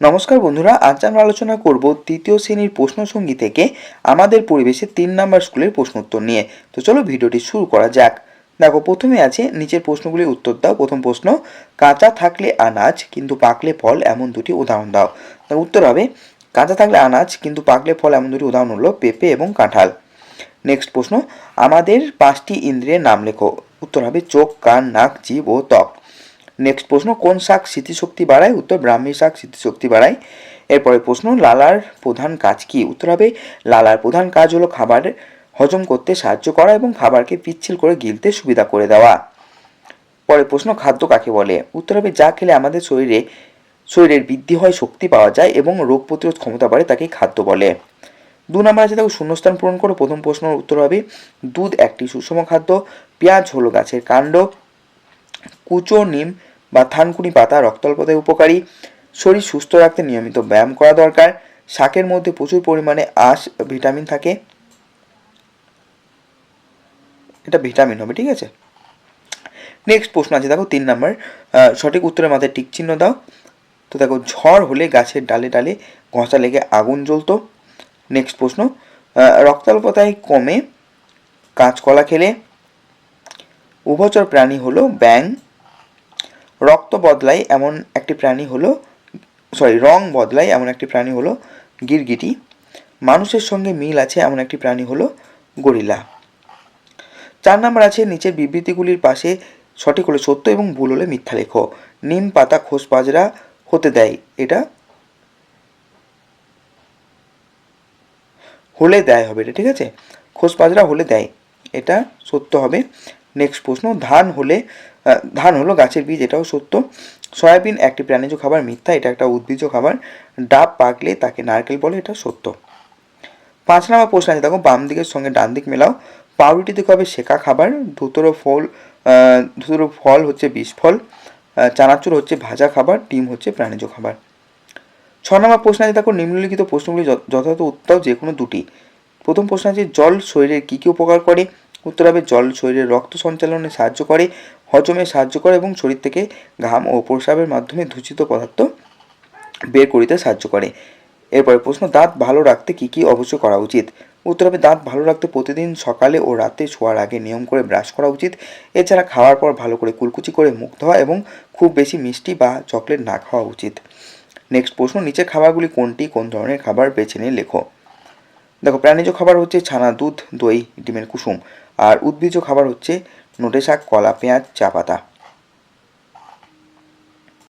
নমস্কার বন্ধুরা, আজ আমরা আলোচনা করব তৃতীয় শ্রেণীর প্রশ্নসঙ্গী থেকে আমাদের পরিবেশে 3 নম্বর স্কুলের প্রশ্ন উত্তর নিয়ে। তো চলো ভিডিওটি শুরু করা যাক। দেখো, প্রথমে আছে নিচের প্রশ্নগুলির উত্তর দাও। প্রথম প্রশ্ন, কাঁচা থাকলে আনাজ কিন্তু পাকলে ফল এমন দুটি উদাহরণ দাও। তার উত্তর হবে কাঁচা থাকলে আনাজ কিন্তু পাকলে ফল এমন দুটি উদাহরণ হলো পেঁপে এবং কাঁঠাল। নেক্সট প্রশ্ন, আমাদের 5টি ইন্দ্রিয়ের নাম লেখো। উত্তর হবে চোখ, কান, নাক, জিভ ও ত্বক। নেক্সট প্রশ্ন, কোন শাক স্মৃতিশক্তি বাড়ায়? উত্তর ব্রাহ্মী শাক স্মৃতিশক্তি বাড়ায়। এরপরে প্রশ্ন, লালার প্রধান কাজ কি? উত্তর হবে লালার প্রধান কাজ হলো খাবার হজম করতে সাহায্য করা এবং খাবারকে পিচ্ছিল করে গিলতে সুবিধা করে দেওয়া। পরের প্রশ্ন, খাদ্য কাকে বলে? উত্তর হবে যা খেলে আমাদের শরীরের বৃদ্ধি হয়, শক্তি পাওয়া যায় এবং রোগ প্রতিরোধ ক্ষমতা বাড়ে, তাকেই খাদ্য বলে। 2 নম্বর আছে, দেখো শূন্যস্থান পূরণ করো। প্রথম প্রশ্নের উত্তর হবে দুধ একটি সুষম খাদ্য, পেঁয়াজ হলো গাছের কাণ্ড, কুচো নিম বা থানকুনি পাতা রক্তল্পতায় উপকারী, শরীর সুস্থ রাখতে নিয়মিত ব্যায়াম করা দরকার, শাকের মধ্যে প্রচুর পরিমাণে আঁশ ভিটামিন থাকে। এটা ভিটামিন হবে, ঠিক আছে। নেক্সট প্রশ্ন আছে, দেখো 3 নম্বর, সঠিক উত্তরের মাথায় টিক চিহ্ন দাও। তো দেখো, ঝড় হলে গাছের ডালে ডালে ঘষা লেগে আগুন জ্বলতো। নেক্সট প্রশ্ন, রক্তাল্পতায় কমে কাঁচকলা খেলে। উভচর প্রাণী হলো ব্যাঙ। রক্ত বদলায় এমন একটি প্রাণী হলো রং বদলায় এমন একটি প্রাণী হলো গিরগিটি। মানুষের সঙ্গে মিল আছে এমন একটি প্রাণী হলো গরিলা। 4 নম্বর আছে, নিচের বিবৃতিগুলির পাশে সঠিক হলে সত্য এবং ভুল হলে মিথ্যা লেখো। নিম পাতা খোস পাজরা হতে দেয়, এটা হলে দেয় হবে, এটা ঠিক আছে। খোস পাজরা হলে দেয়, এটা সত্য হবে। নেক্সট প্রশ্ন, ধান হলো গাছের বীজ, এটাও সত্য। সয়াবিন একটি প্রাণীজ খাবার, মিথ্যা, এটা একটা উদ্ভিজ্জ খাবার। ডাব পাকলে তাকে নারকেল বলে, এটা সত্য। 5 নম্বর প্রশ্ন আছে, দেখো বাম দিকের সঙ্গে ডান দিক মেলাও। পাউরুটি থেকে হবে শেখা খাবার, ধুতরো ফল হচ্ছে বিষ ফল, চানাচুর হচ্ছে ভাজা খাবার, ডিম হচ্ছে প্রাণীজ খাবার। 6 নম্বর প্রশ্ন আছে, দেখো নিম্নলিখিত প্রশ্নগুলি যথাযথ উত্তর যে কোনো দুটি। প্রথম প্রশ্ন আছে, জল শরীরের কী কী উপকার করে? উত্তর হবে জল শরীরের রক্ত সঞ্চালনে সাহায্য করে, হজমে সাহায্য করে এবং শরীর থেকে ঘাম ও প্রস্রাবের মাধ্যমে দূষিত পদার্থ বের করিতে সাহায্য করে। এরপরে প্রশ্ন, দাঁত ভালো রাখতে কী কী অবশ্যই করা উচিত? উত্তর হবে দাঁত ভালো রাখতে প্রতিদিন সকালে ও রাতে শোয়ার আগে নিয়ম করে ব্রাশ করা উচিত। এছাড়া খাওয়ার পর ভালো করে কুলকুচি করে মুখ ধোয়া এবং খুব বেশি মিষ্টি বা চকলেট না খাওয়া উচিত। নেক্সট প্রশ্ন, নিচের খাবারগুলি কোনটি কোন ধরনের খাবার বেছে নিয়ে লেখো। দেখো, প্রাণীজ খাবার হচ্ছে ছানা, দুধ, দই, ডিমের কুসুম। আর উদ্ভিজ্জ খাবার হচ্ছে নোটে শাক, কলা, পেঁয়াজ, চা পাতা।